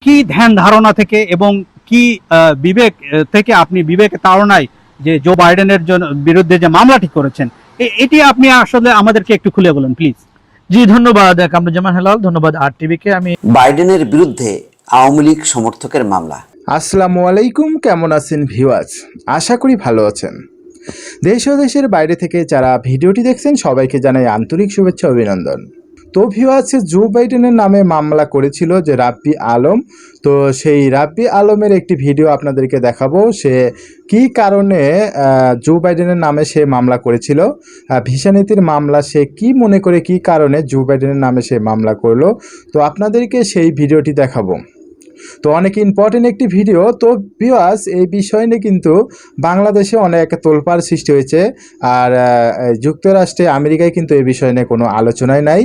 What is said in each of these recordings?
কি ধ্যান ধারণা থেকে এবং কি বিবেক থেকে আপনি বিবেকের তাড়নায় যে জো বাইডেনের জন্য বিরুদ্ধে যে মামলাটি করেছেন এটি আপনি আসলে আমাদেরকে একটু খুলে বলুন প্লিজ। জি ধন্যবাদ কামরুজ্জামান হেলাল, ধন্যবাদ আরটিভিকে। আমি বাইডেনের বিরুদ্ধে আওয়ামী লীগ সমর্থকের মামলা। আসসালামু আলাইকুম, কেমন আছেন ভিউয়ার্স? আশা করি ভালো আছেন। দেশ ও দেশের বাইরে থেকে যারা ভিডিওটি দেখছেন সবাইকে জানাই আন্তরিক শুভেচ্ছা অভিনন্দন। তো ভিউয়ার্স, জো বাইডেনের নামে মামলা করেছিল যে রাব্বি আলম, তো সেই রাব্বি আলমের একটি ভিডিও আপনাদেরকে দেখাবো। সে কি কারণে জো বাইডেনের নামে সে মামলা করেছিল, ভিসা নীতির মামলা, সে কি মনে করে কি কারণে জো বাইডেনের নামে সে মামলা করলো, তো আপনাদেরকে সেই ভিডিওটি দেখাবো। তো অনেক ইম্পর্টেন্ট একটি ভিডিও। তো ভিউয়ার্স, এই বিষয় নিয়ে কিন্তু বাংলাদেশে অনেক তোলপাড় সৃষ্টি হয়েছে, আর যুক্তরাষ্ট্রে আমেরিকায় কিন্তু এই বিষয় নিয়ে কোনো আলোচনাই নাই,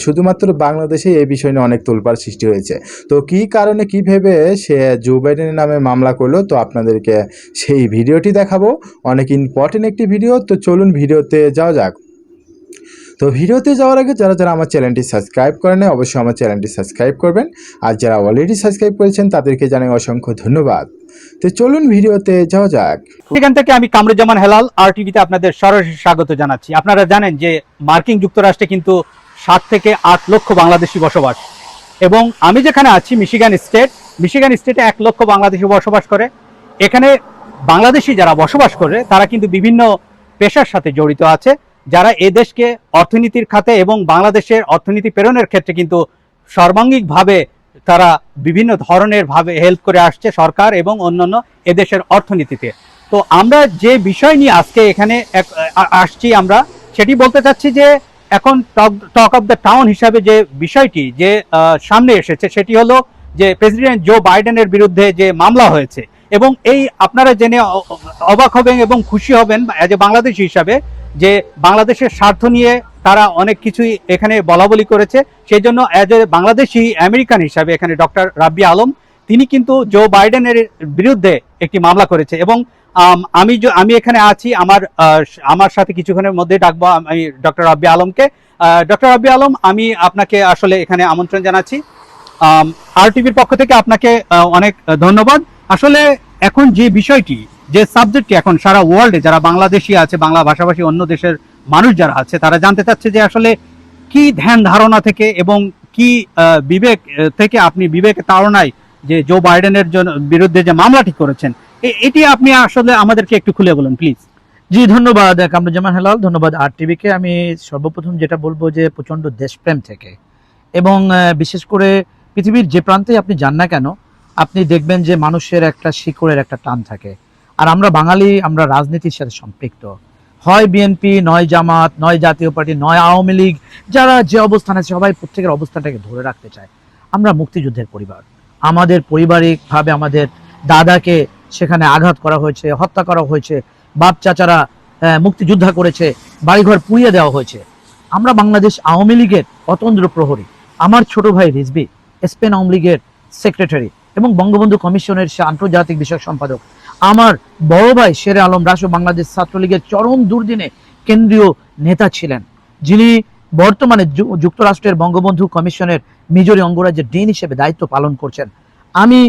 শুধুমাত্র বাংলাদেশে এই বিষয় নিয়ে অনেক তোলপাড় সৃষ্টি হয়েছে। তো কী কারণে কী ভেবে সে জো বাইডেনের নামে মামলা করলো, তো আপনাদেরকে সেই ভিডিওটি দেখাবো। অনেক ইম্পর্টেন্ট একটি ভিডিও, তো চলুন ভিডিওতে যাওয়া যাক। তো ভিডিওতে যাওয়ার আগে যারা যারা আমার চ্যানেলটি সাবস্ক্রাইব করেন অবশ্যই আমার চ্যানেলটি সাবস্ক্রাইব করবেন, আর যারা অলরেডি সাবস্ক্রাইব করেছেন তাদেরকে জানাই অসংখ্য ধন্যবাদ। তো চলুন ভিডিওতে যাওয়া যাক। সেখান থেকে আমি কামরুজ্জামান হেলাল আরটিভিতে আপনাদের সরাসরি স্বাগত জানাচ্ছি। আপনারা জানেন যে মার্কিন যুক্তরাষ্ট্রে কিন্তু 7 থেকে 8 লক্ষ বাংলাদেশি বসবাস, এবং আমি যেখানে আছি মিশিগান স্টেটে 1 লক্ষ বাংলাদেশি বসবাস করে। এখানে বাংলাদেশি যারা বসবাস করে তারা কিন্তু বিভিন্ন পেশার সাথে জড়িত আছে, যারা এ দেশকে অর্থনীতির খাতে এবং বাংলাদেশের অর্থনীতি প্রেরণের ক্ষেত্রে কিন্তু সর্বাঙ্গিকভাবে তারা বিভিন্ন ধরনের ভাবে হেল্প করে আসছে সরকার এবং অন্যান্য এদেশের অর্থনীতিতে। তো আমরা যে বিষয় নিয়ে আজকে এখানে আসছি, আমরা সেটি বলতে চাচ্ছি যে এখন টক অফ দ্য টাউন হিসাবে যে বিষয়টি যে সামনে এসেছে সেটি হলো যে প্রেসিডেন্ট জো বাইডেনের বিরুদ্ধে যে মামলা হয়েছে, এবং এই আপনারা জেনে অবাক হবেন এবং খুশি হবেন অ্যাজ এ বাংলাদেশি হিসাবে যে বাংলাদেশের স্বার্থ নিয়ে তারা অনেক কিছুই এখানে বলাবলি করেছে। সেই জন্য অ্যাজ এ বাংলাদেশি আমেরিকান হিসাবে এখানে ডক্টর রাব্বি আলম তিনি কিন্তু জো বাইডেনের বিরুদ্ধে একটি মামলা করেছে, এবং আমি এখানে আছি, আমার সাথে কিছুক্ষণের মধ্যে ডাকবো আমি ডক্টর রাব্বি আলমকে। ডক্টর রাব্বি আলম, আমি আপনাকে আসলে এখানে আমন্ত্রণ জানাচ্ছি। আরটিভির পক্ষ থেকে আপনাকে অনেক ধন্যবাদ। আসলে এখন যে বিষয়টি, যে সাবজেক্টটি এখন সারা ওয়ার্ল্ডে যারা বাংলাদেশি আছে, বাংলা ভাষাভাষী অন্য দেশের মানুষ যারা আছে, তারা জানতে চাচ্ছে যে আসলে কি ধ্যান ধারণা থেকে এবং কি বিবেক থেকে আপনি বিবেকের তাড়নায় যে জো বাইডেনের বিরুদ্ধে যে মামলাটি করেছেন এটি আপনি আসলে আমাদেরকে একটু খুলে বলুন প্লিজ। জি ধন্যবাদ কামরুজ্জামান হেলাল, ধন্যবাদ আরটিভিকে। আমি সর্বপ্রথম যেটা বলবো যে প্রচন্ড দেশপ্রেম থেকে, এবং বিশেষ করে পৃথিবীর যে প্রান্তে আপনি যান না কেন আপনি দেখবেন যে মানুষের একটা শিকড়ের একটা টান থাকে। আর আমরা বাঙালি, আমরা রাজনীতির সাথে সম্পৃক্ত, হয় বিএনপি, নয় জামাত, নয় জাতীয় পার্টি, নয় আওয়ামী লীগ, যারা যে অবস্থানে আছে সবাই প্রত্যেকের অবস্থানটাকে ধরে রাখতে চায়। আমরা মুক্তিযুদ্ধের পরিবার, আমাদের পারিবারিকভাবে আমাদের দাদাকে সেখানে আঘাত করা হয়েছে, হত্যা করা হয়েছে, বাপ চাচারা মুক্তিযোদ্ধা করেছে, বাড়িঘর পুড়িয়ে দেওয়া হয়েছে। আমরা বাংলাদেশ আওয়ামী লীগের অতন্দ্র প্রহরী। আমার ছোট ভাই রিজভী স্পেন আওয়ামী লীগের সেক্রেটারি এবং বঙ্গবন্ধু কমিশনের সে আন্তর্জাতিক বিষয়ক সম্পাদক। আমার বড় ভাই শেরে আলম রাসু বাংলাদেশ ছাত্রলীগের চরম দুর্দিনে কেন্দ্রীয় নেতা ছিলেন, যিনি বর্তমানে যুক্তরাষ্ট্রের বঙ্গবন্ধু কমিশনের মিজোরি অঙ্গরাজ্যের ডিন হিসেবে দায়িত্ব পালন করছেন। আমি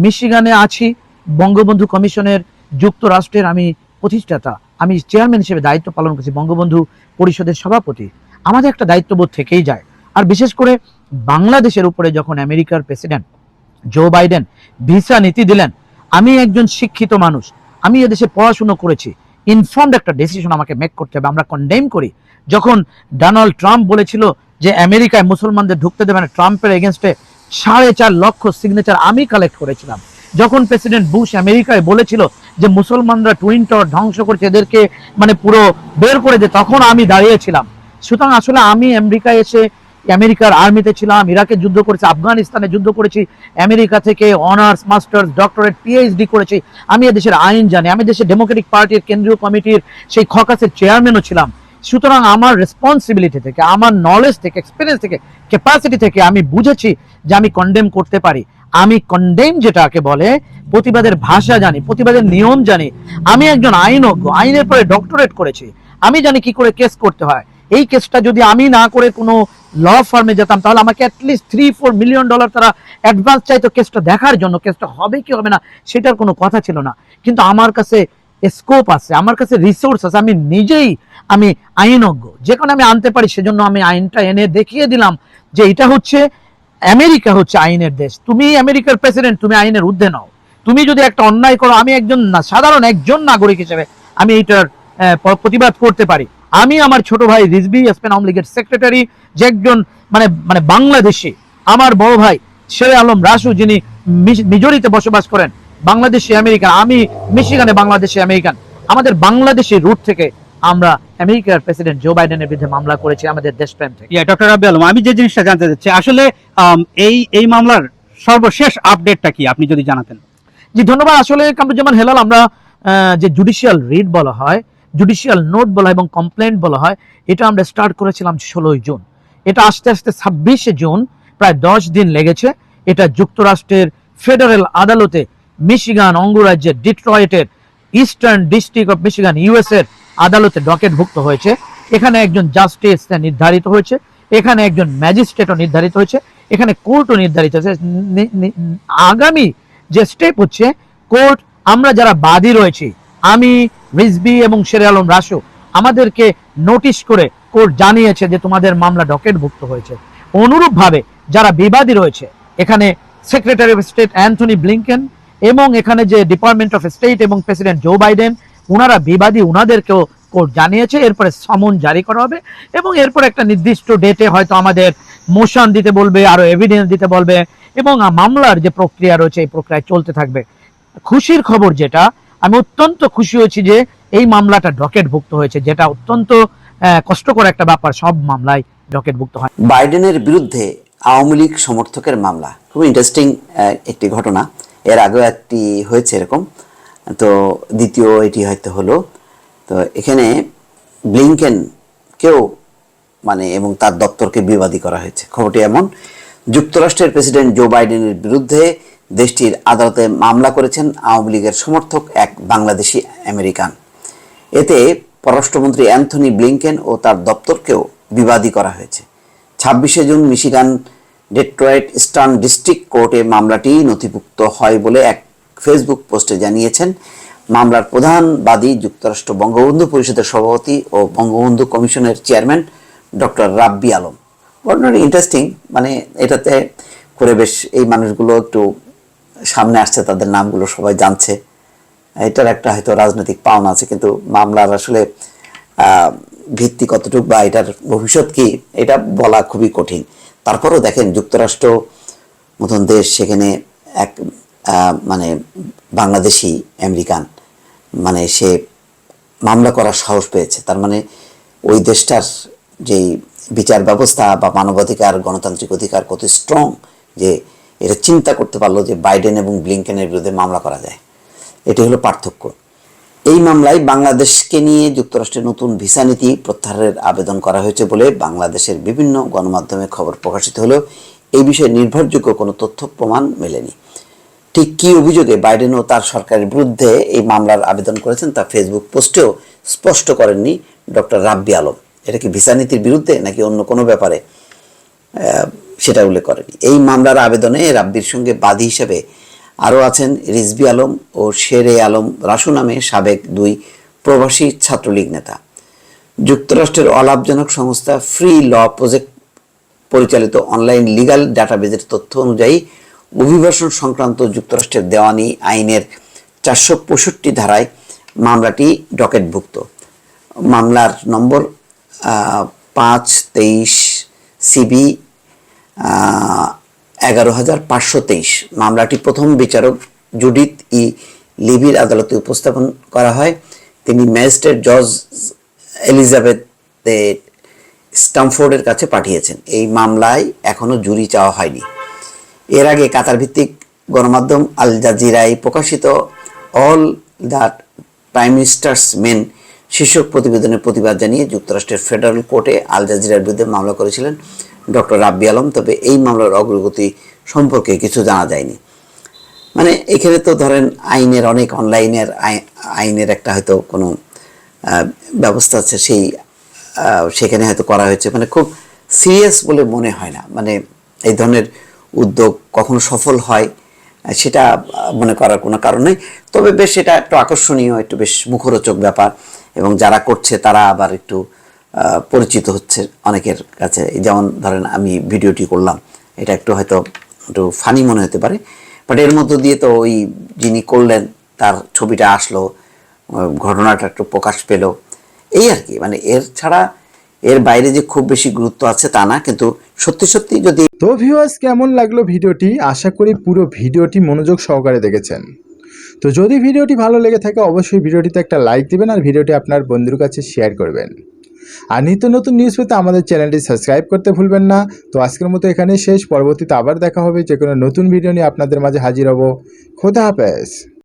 মিশিগানে আছি, বঙ্গবন্ধু কমিশনের যুক্তরাষ্ট্রের আমি প্রতিষ্ঠাতা, আমি চেয়ারম্যান হিসেবে দায়িত্ব পালন করছি, বঙ্গবন্ধু পরিষদের সভাপতি। আমাদের একটা দায়িত্ববোধ থেকেই যায়। আর বিশেষ করে বাংলাদেশের উপরে যখন আমেরিকার প্রেসিডেন্ট জো বাইডেন ভিসা নীতি দিলেন, আমি একজন শিক্ষিত মানুষ, আমি এদেশে পড়াশুনো করেছি, ইনফর্মড একটা ডিসিশন আমাকে মেক করতে হবে। আমরা কন্ডেম করি যখন ডোনাল্ড ট্রাম্প বলেছিল যে আমেরিকায় মুসলমানদের ঢুকতে দেবে না, ট্রাম্পের এগেনস্টে 4.5 লক্ষ সিগনেচার আমি কালেক্ট করেছিলাম। যখন প্রেসিডেন্ট বুশ আমেরিকায় বলেছিল যে মুসলমানরা টুইন টাওয়ার ধ্বংস করছে, এদেরকে মানে পুরো বের করে দে, তখন আমি দাঁড়িয়েছিলাম। সুতরাং আসলে আমি আমেরিকায় এসে আমেরিকার আর্মিতে ছিলাম, ইরাকে যুদ্ধ করেছি, আফগানিস্তানে যুদ্ধ করেছি, আমেরিকা থেকে অনার্স, মাস্টার্স, ডক্টরেট, পিএইচডি করেছি। আমি এদেশের আইন জানি, আমি দেশের ডেমোক্রেটিক পার্টির কেন্দ্রীয় কমিটির সেই ককাসের চেয়ারম্যানও ছিলাম। সুতরাং আমার রেসপন্সিবিলিটি থেকে, আমার নলেজ থেকে, এক্সপিরিয়েন্স থেকে, ক্যাপাসিটি থেকে আমি বুঝেছি যে আমি কন্ডেম করতে পারি। আমি কন্ডেম যেটাকে বলে প্রতিবাদের ভাষা জানি, প্রতিবাদের নিয়ম জানি। আমি একজন আইনজ্ঞ, আইনের পরে ডক্টরেট করেছি, আমি জানি কি করে কেস করতে হয়। এই কেসটা যদি আমি না করে কোনো ল ফার্মে যেতাম, তাহলে আমাকে অ্যাটলিস্ট $3-4 মিলিয়ন তারা অ্যাডভান্স চাইতো কেসটা দেখার জন্য। কেসটা হবে কি হবে না সেটার কোনো কথা ছিল না, কিন্তু আমার কাছে স্কোপ আছে, আমার কাছে রিসোর্স আছে, আমি আইনজ্ঞ, যেখানে আমি আনতে পারি। সেজন্য আমি আইনটা এনে দেখিয়ে দিলাম যে এটা হচ্ছে আমেরিকা, হচ্ছে আইনের দেশ। তুমি আমেরিকার প্রেসিডেন্ট, তুমি আইনের ঊর্ধ্বে নাও। তুমি যদি একটা অন্যায় করো, আমি একজন সাধারণ একজন নাগরিক হিসেবে আমি এইটার প্রতিবাদ করতে পারি। আমি আমার ছোট ভাই রিজভী, স্পেন আওয়ামী লীগের সেক্রেটারি, যে একজন মানে মানে বাংলাদেশি, আমার বড় ভাই শেরে আলম রাসু, যিনি মিজোরিতে বসবাস করেন, বাংলাদেশি আমেরিকান, আমি মিশিগানে বাংলাদেশি আমেরিকান। আমাদের বাংলাদেশি রুট থেকে আমরা আমেরিকার প্রেসিডেন্ট জো বাইডেনের বিরুদ্ধে মামলা করেছি আমাদের দেশপ্রেম থেকে। ডক্টর রাব্বি আলম, আমি যে জিনিসটা জানতে চাচ্ছি আসলে এই মামলার সর্বশেষ আপডেটটা কি আপনি যদি জানাতেন। জি ধন্যবাদ। আসলে কামরুজ্জামান হেলাল, আমরা যে জুডিশিয়াল রিট বলা হয়, জুডিশিয়াল নোট বলা হয় এবং কমপ্লেন্ট বলা হয়, এটা আমরা স্টার্ট করেছিলাম 16 জুন। এটা আস্তে আস্তে 26 জুন, প্রায় 10 দিন লেগেছে। এটা যুক্তরাষ্ট্রের ফেডারেল আদালতে মিশিগান অঙ্গরাজ্যের ডিট্রয়েটের eastern district of Michigan US এর আদালতে ডকেটভুক্ত হয়েছে। এখানে একজন জাস্টিস নির্ধারিত হয়েছে, এখানে একজন ম্যাজিস্ট্রেটও নির্ধারিত হয়েছে, এখানে কোর্টও নির্ধারিত হয়েছে। আগামী যে স্টেপ হচ্ছে কোর্ট, আমরা যারা বাদী রয়েছি, আমি, রিজভী এবং শেরে আলম রাসু, আমাদেরকে নোটিশ করে কোর্ট জানিয়েছে যে তোমাদের মামলা ডকেটভুক্ত হয়েছে। অনুরূপভাবে যারা বিবাদী রয়েছে, এখানে secretary of state Anthony Blinken এবং এখানে যে ডিপার্টমেন্ট অফ স্টেট এবং প্রেসিডেন্ট জো বাইডেন, ওনারা বিবাদী, ওনাদেরকেও কোর্ট জানিয়েছে। এরপরে সমন জারি করা হবে এবং এরপর একটা নির্দিষ্ট ডেটে হয়তো আমাদের মোশন দিতে বলবে, আরো এভিডেন্স দিতে বলবে এবং মামলার যে প্রক্রিয়া রয়েছে এই প্রক্রিয়া চলতে থাকবে। খুশির খবর যেটা, আমি অত্যন্ত খুশি হয়েছি যে এই মামলাটা ডকেটভুক্ত হয়েছে, যেটা অত্যন্ত কষ্টকর একটা ব্যাপার, সব মামলায় ডকেটভুক্ত হয়। বাইডেনের বিরুদ্ধে আওয়ামী লীগ সমর্থকের মামলা খুব ইন্টারেস্টিং একটি ঘটনা। এর আগেও একটি হয়েছে এরকম, তো দ্বিতীয় এটি হয়তো হলো। তো এখানে ব্লিংকেনকেও এবং তার দপ্তরকে বিবাদী করা হয়েছে। খবরটি এমন, যুক্তরাষ্ট্রের প্রেসিডেন্ট জো বাইডেনের বিরুদ্ধে দেশটির আদালতে মামলা করেছেন আওয়ামী লীগের সমর্থক এক বাংলাদেশি আমেরিকান। এতে পররাষ্ট্রমন্ত্রী অ্যান্থনি ব্লিংকেন ও তার দপ্তরকেও বিবাদী করা হয়েছে। 26 June Michigan Detroit eastern district কোর্টে মামলাটি নথিভুক্ত হয় বলে এক ফেসবুক পোস্টে জানিয়েছেন মামলার প্রধান বাদী যুক্তরাষ্ট্র বঙ্গবন্ধু পরিষদের সভাপতি ও বঙ্গবন্ধু কমিশনের চেয়ারম্যান ডক্টর রাব্বি আলম। ঘটনাটি ইন্টারেস্টিং, এটাতে করে বেশ এই মানুষগুলো একটু সামনে আসছে, তাদের নামগুলো সবাই জানছে। এটার একটা হয়তো রাজনৈতিক পাওনা আছে, কিন্তু মামলার আসলে ভিত্তি কতটুকু বা এটার ভবিষ্যৎ কি, এটা বলা খুবই কঠিন। তারপরেও দেখেন, যুক্তরাষ্ট্র মতন দেশ, সেখানে এক বাংলাদেশি আমেরিকান সে মামলা করার সাহস পেয়েছে। তার ওই দেশটার যেই বিচার ব্যবস্থা বা মানবাধিকার, গণতান্ত্রিক অধিকার কত স্ট্রং, যে এটা চিন্তা করতে পারলো যে বাইডেন এবং ব্লিংকেনের বিরুদ্ধে মামলা করা যায়। এটি হলো পার্থক্য। এই মামলায় বাংলাদেশকে নিয়ে যুক্তরাষ্ট্রের নতুন ভিসা নীতি প্রত্যাহারের আবেদন করা হয়েছে বলে বাংলাদেশের বিভিন্ন গণমাধ্যমে খবর প্রকাশিত হলেও এই বিষয়ে নির্ভরযোগ্য কোনো তথ্য প্রমাণ মেলেনি। ঠিক কী অভিযোগে বাইডেন ও তার সরকারের বিরুদ্ধে এই মামলার আবেদন করেছেন তা ফেসবুক পোস্টেও স্পষ্ট করেননি ডক্টর রাব্বি আলম। এটা কি ভিসা নীতির বিরুদ্ধে নাকি অন্য কোনো ব্যাপারে, সেটা উল্লেখ করেনি। এই মামলার আবেদনে রাব্বির সঙ্গে বাদী হিসেবে আরও আছেন রিজভী আলম ও শেরে আলম রাসু নামে সাবেক 2 প্রবাসী ছাত্রলীগ নেতা। যুক্তরাষ্ট্রের অলাভজনক সংস্থা ফ্রি ল প্রজেক্ট পরিচালিত অনলাইন লিগাল ডাটাবেজের তথ্য অনুযায়ী অভিবাসন সংক্রান্ত যুক্তরাষ্ট্রের দেওয়ানি আইনের 465 ধারায় মামলাটি ডকেটভুক্ত। মামলার নম্বর 523 CB 11523। মামলাটি প্রথম বিচারক জুডিথ ই লিভির আদালতে উপস্থাপন করা হয়। তিনি ম্যাজিস্ট্রেট জজ এলিজাবেথ স্টামফোর্ডের কাছে পাঠিয়েছেন। এই মামলায় এখনও জুরি চাওয়া হয়নি। এর আগে কাতার ভিত্তিক গণমাধ্যম আল জাজিরায় প্রকাশিত all the prime ministers main শীর্ষক প্রতিবেদনের প্রতিবাদ জানিয়ে যুক্তরাষ্ট্রের ফেডারেল কোর্টে আল জাজিরার বিরুদ্ধে মামলা করেছিলেন ডক্টর রাব্বি আলম। তবে এই মামলার অগ্রগতি সম্পর্কে কিছু জানা যায়নি। এখানে তো ধরেন আইনের অনেক অনলাইনের আইনের একটা হয়তো কোনো ব্যবস্থা আছে, সেই সেখানে হয়তো করা হয়েছে, মানে খুব সিরিয়াস বলে মনে হয় না। মানে এই ধরনের উদ্যোগ কখনো সফল হয় সেটা মনে করার কোনো কারণ নেই। তবে বেশ এটা একটু আকর্ষণীয়, একটু বেশ মুখরোচক ব্যাপার, এবং যারা করছে তারা আবার একটু পরিচিত হচ্ছে অনেকের কাছে। যেমন ধরেন আমি ভিডিওটি করলাম, এটা একটু হয়তো একটু ফানি মনে হতে পারে, বাট এর মধ্য দিয়ে তো ওই যিনি করলেন তার ছবিটা আসলো, ঘটনাটা একটু প্রকাশ পেল, এই আর কি। মানে এর ছাড়া এর বাইরে যে খুব বেশি গুরুত্ব আছে তা না, কিন্তু সত্যি সত্যি যদি। তো ভিউয়ার্স, কেমন লাগলো ভিডিওটি? আশা করি পুরো ভিডিওটি মনোযোগ সহকারে দেখেছেন। তো যদি ভিডিওটি ভালো লেগে থাকে অবশ্যই ভিডিওটিতে একটা লাইক দিবেন আর ভিডিওটি আপনার বন্ধুর কাছে শেয়ার করবেন। আর নিত্য নতুন নিউজ পেতে আমাদের চ্যানেলটি সাবস্ক্রাইব করতে ভুলবেন না। তো আজকের মতো এখানেই শেষ, পরবর্তীতে আবার দেখা হবে যে কোনো নতুন ভিডিও নিয়ে আপনাদের মাঝে হাজির হব। খোদা হাফেজ।